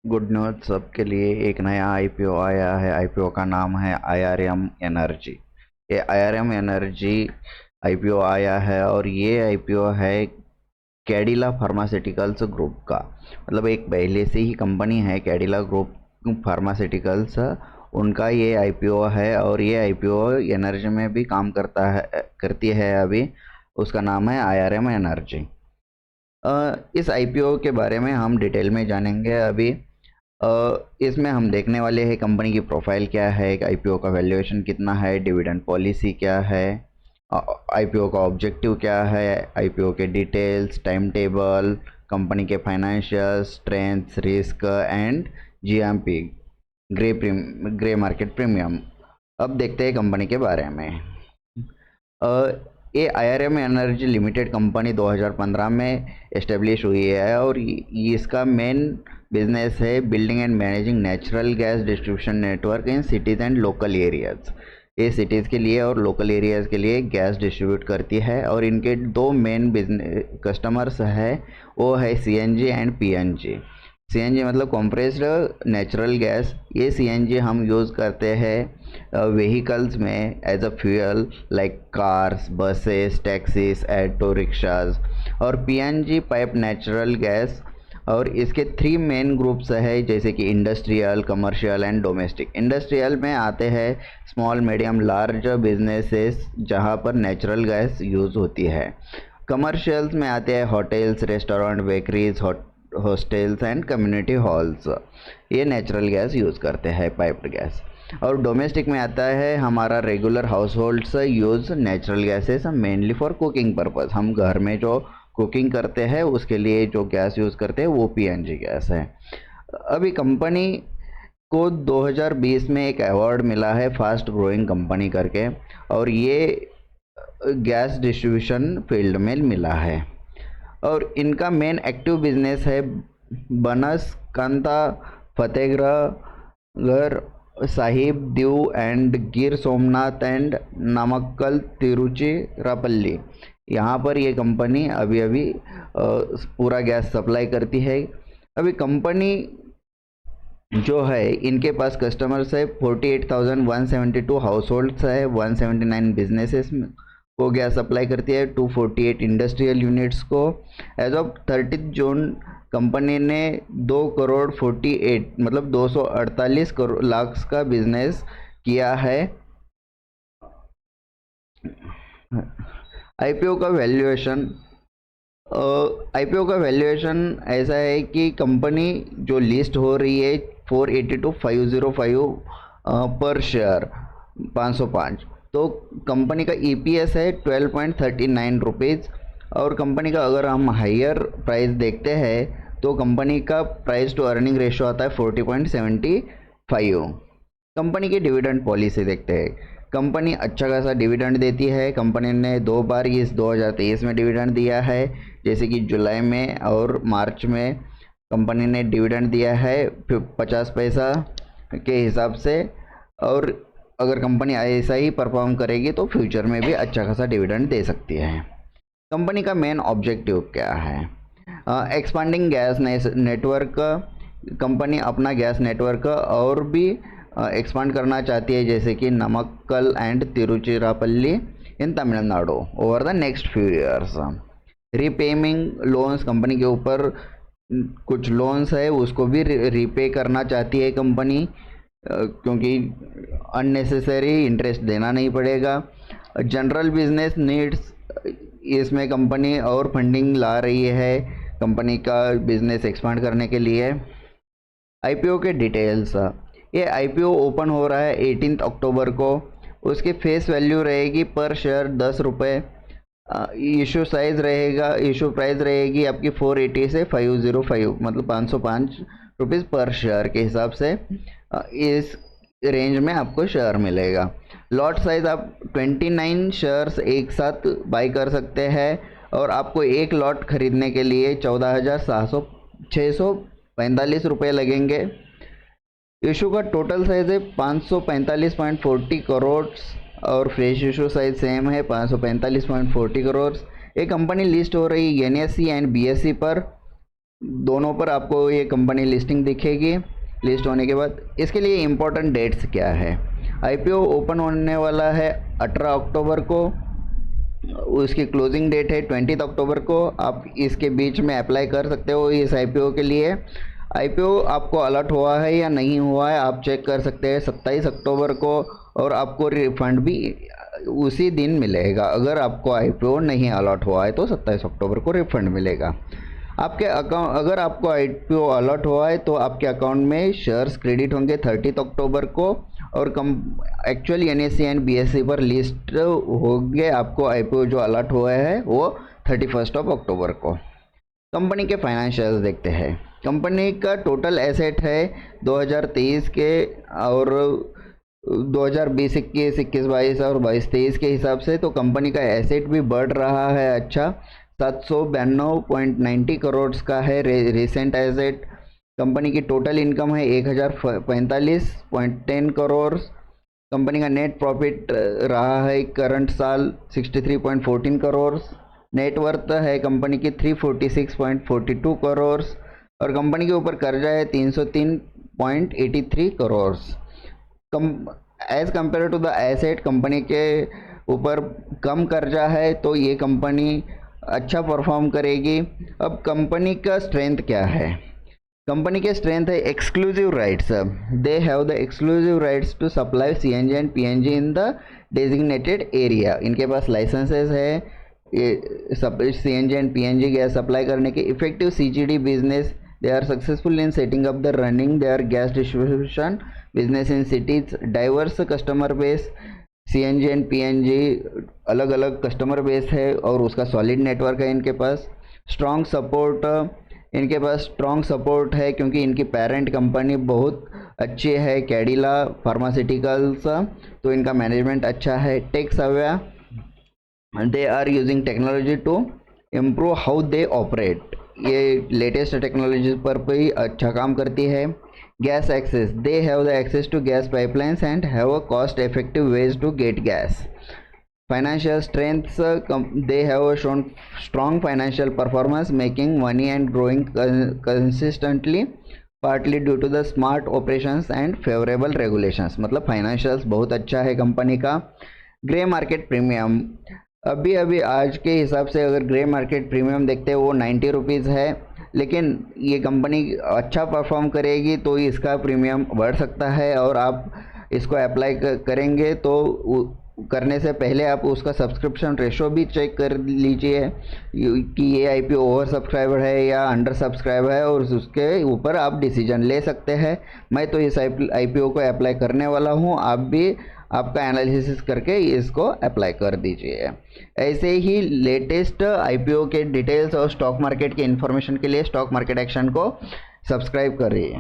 Good news सबके लिए एक नया आईपीओ आया है। आईपीओ का नाम है आईआरएम एनर्जी। ये आईआरएम एनर्जी आईपीओ आया है और ये आईपीओ है कैडिला फार्मास्यूटिकल्स ग्रुप का। मतलब एक पहले से ही कंपनी है कैडिला ग्रुप फार्मास्यूटिकल्स, उनका ये आईपीओ है और ये आईपीओ एनर्जी में भी काम करती है अभी। उसका नाम है आईआरएम एनर्जी। इस आईपीओ के बारे में हम डिटेल में जानेंगे अभी। इसमें हम देखने वाले हैं कंपनी की प्रोफाइल क्या है, आईपीओ का वैल्यूएशन कितना है, डिविडेंड पॉलिसी क्या है, आईपीओ का ऑब्जेक्टिव क्या है, आईपीओ के डिटेल्स, टाइम टेबल, कंपनी के financial strengths, risk and GMP, grey market premium. अब देखते हैं कंपनी के बारे में। ये आईआरएम एनर्जी लिमिटेड कंपनी 2015 में एस्टेब्लिश हुई है और इसका मेन बिजनेस है building and managing natural gas distribution network in cities and local areas. ये सिटीज़ के लिए और लोकल एरियाज़ के लिए गैस डिस्ट्रीब्यूट करती है और इनके दो मेन बिजनेस कस्टमर्स है, वो है सीएनजी एंड पीएनजी। सीएनजी मतलब कंप्रेस्ड नेचुरल गैस। ये सीएनजी हम यूज़ करते हैं व्हीकल्स में as a fuel, like cars, buses, taxis, auto rickshaws. और पीएनजी पाइप नेचुरल गैस, और इसके थ्री मेन ग्रुप्स है जैसे कि industrial, commercial and domestic. Industrial में आते हैं स्मॉल, मीडियम, लार्ज बिजनेसेस जहां पर नेचुरल गैस यूज़ होती है। कमर्शियल्स में आते हैं hotels, restaurant, bakeries, hostels and community halls. ये नेचुरल गैस यूज़ करते हैं, पाइप्ड गैस। और डोमेस्टिक में आता है हमारा regular house holds use natural gases mainly for cooking purpose. हम घर में जो कुकिंग करते हैं उसके लिए जो गैस यूज़ करते हैं वो पीएनजी गैस है। अभी कंपनी को 2020 में एक अवार्ड मिला है फास्ट ग्रोइंग कंपनी करके, और ये गैस डिस्ट्रीब्यूशन फील्ड में मिला है। और इनका मेन एक्टिव बिजनेस है बनासकांठा, फतेहगढ़ साहिब, दीव एंड गिर सोमनाथ एंड नामक्कल, तिरुचिरापल्ली। यहाँ पर ये कंपनी अभी पूरा गैस सप्लाई करती है। अभी कंपनी जो है इनके पास कस्टमर्स है 48,172 हाउस होल्ड्स है, 179 बिजनेसेस को गैस सप्लाई करती है, 248 इंडस्ट्रियल यूनिट्स को। एज ऑफ 30 जून कंपनी ने 2 करोड़ 48 मतलब 248 करोड़ लाख का बिजनेस किया है। आईपीओ का वैल्यूएशन, आईपीओ का वैल्यूएशन ऐसा है कि कंपनी जो लिस्ट हो रही है 482,505 पर शेयर, 505। तो कंपनी का ईपीएस है 12.39 रुपीज़। और कंपनी का अगर हम हायर प्राइस देखते हैं तो कंपनी का प्राइस टू अर्निंग रेशियो आता है 40.75। कंपनी की डिविडेंड पॉलिसी देखते हैं। कंपनी अच्छा खासा डिविडेंड देती है। कंपनी ने 2 बार इस 2023 में डिविडेंड दिया है, जैसे कि जुलाई में और मार्च में कंपनी ने डिविडेंड दिया है 50 पैसा के हिसाब से। और अगर कंपनी ऐसा ही परफॉर्म करेगी तो फ्यूचर में भी अच्छा खासा डिविडेंड दे सकती है। कंपनी का मेन ऑब्जेक्टिव क्या है? Expanding gas network. कंपनी अपना गैस नेटवर्क और भी एक्सपांड करना चाहती है, जैसे कि Namakkal and Tiruchirappalli in Tamil Nadu over the next few years. Repaying loans, company के ऊपर कुछ लोन्स है उसको भी रीपे करना चाहती है कंपनी, क्योंकि अननेसेसरी इंटरेस्ट देना नहीं पड़ेगा। जनरल बिजनेस नीड्स, इसमें कंपनी और फंडिंग ला रही है कंपनी का बिजनेस एक्सपांड करने के लिए। आईपीओ के डिटेल्स, ये आईपीओ ओपन हो रहा है 18 अक्टूबर को। उसकी फेस वैल्यू रहेगी पर शेयर 10 रुपये। इशू साइज रहेगा, इशू प्राइस रहेगी आपकी 480 से 505 मतलब 505 रुपीज़ पर शेयर के हिसाब से। इस रेंज में आपको शेयर मिलेगा। लॉट साइज आप 29 शेयर्स एक साथ बाई कर सकते हैं और आपको एक लॉट खरीदने के लिए 14,645 रुपये लगेंगे। इशू का टोटल साइज है 545.40 करोड़ और फ्रेश इशू साइज सेम है 545.40 करोड़। ये कंपनी लिस्ट हो रही है एनएससी एंड बीएससी पर दोनों पर आपको ये कंपनी लिस्टिंग दिखेगी। लिस्ट होने के बाद इसके लिए इम्पोर्टेंट डेट्स क्या है, आईपीओ ओपन होने वाला है 18 अक्टूबर को, उसकी क्लोजिंग डेट है 20 अक्टूबर को। आप इसके बीच में अप्लाई कर सकते हो इस आईपीओ के लिए। आईपीओ आपको अलर्ट हुआ है या नहीं हुआ है आप चेक कर सकते हैं 27 अक्टूबर को, और आपको रिफंड भी उसी दिन मिलेगा। अगर आपको आईपीओ नहीं अलर्ट हुआ है तो 27 अक्टूबर को रिफंड मिलेगा। आपके अकाउंट, अगर आपको आईपीओ अलर्ट हुआ है तो आपके अकाउंट में शेयर्स क्रेडिट होंगे 30 अक्टूबर को, और एक्चुअल एनएससी एंड बीएसई पर लिस्ट होंगे आपको आईपीओ जो अलर्ट हुआ है वो 31 अक्टूबर को। कंपनी के फाइनेंशियल्स देखते हैं। कंपनी का टोटल एसेट है 2023 के और 2020 21 21 22 और 22 23 के हिसाब से, तो कंपनी का एसेट भी बढ़ रहा है। अच्छा, 792.90 करोड़ का है रिसेंट एसेट। कंपनी की टोटल इनकम है 1045.10 करोड़। कंपनी का नेट प्रॉफिट रहा है करंट साल 63.14 करोड़। नेट वर्थ है कंपनी की 346.42 करोड़, और कंपनी के ऊपर कर्जा है 303.83 crore. As compare to the asset, company के ऊपर कम कर्जा है, तो ये कंपनी अच्छा परफॉर्म करेगी। अब कंपनी का स्ट्रेंथ क्या है, कंपनी के स्ट्रेंथ है exclusive rights. They have the exclusive rights to supply CNG and PNG in the designated area. इनके पास लाइसेंसेस है CNG and PNG gas supply करने के। Effective CGD business, they are successful in setting up the running their gas distribution business in cities, diverse customer base, CNG and PNG अलग अलग customer base है और उसका solid network है इनके पास। Strong support, इनके पास स्ट्रॉन्ग सपोर्ट है क्योंकि इनकी पेरेंट कंपनी बहुत अच्छी है कैडिला फार्मास्यूटिकल्स, तो इनका मैनेजमेंट अच्छा है। Tech aware, they are using technology to improve how they operate, ये लेटेस्ट टेक्नोलॉजी पर भी अच्छा काम करती है। Gas access, they have the access to gas pipelines and have a cost effective ways to get gas. Financial strengths, they have shown strong financial performance making money and growing consistently partly due to the smart operations and favourable regulations. मतलब financials बहुत अच्छा है company का। Grey market premium, अभी आज के हिसाब से अगर ग्रे मार्केट प्रीमियम देखते हैं वो 90 रुपीज़ है, लेकिन ये कंपनी अच्छा परफॉर्म करेगी तो इसका प्रीमियम बढ़ सकता है, और आप इसको अप्लाई करेंगे तो करने से पहले आप उसका सब्सक्रिप्शन रेशो भी चेक कर लीजिए कि ये आईपीओ ओवर सब्सक्राइबर है या अंडर सब्सक्राइब है, और उसके ऊपर आप डिसीजन ले सकते हैं। मैं तो इस आईपीओ को अप्लाई करने वाला हूँ, आप भी आपका एनालिसिस करके इसको अप्लाई कर दीजिए। ऐसे ही लेटेस्ट आईपीओ के डिटेल्स और स्टॉक मार्केट के इन्फॉर्मेशन के लिए स्टॉक मार्केट एक्शन को सब्सक्राइब करिए।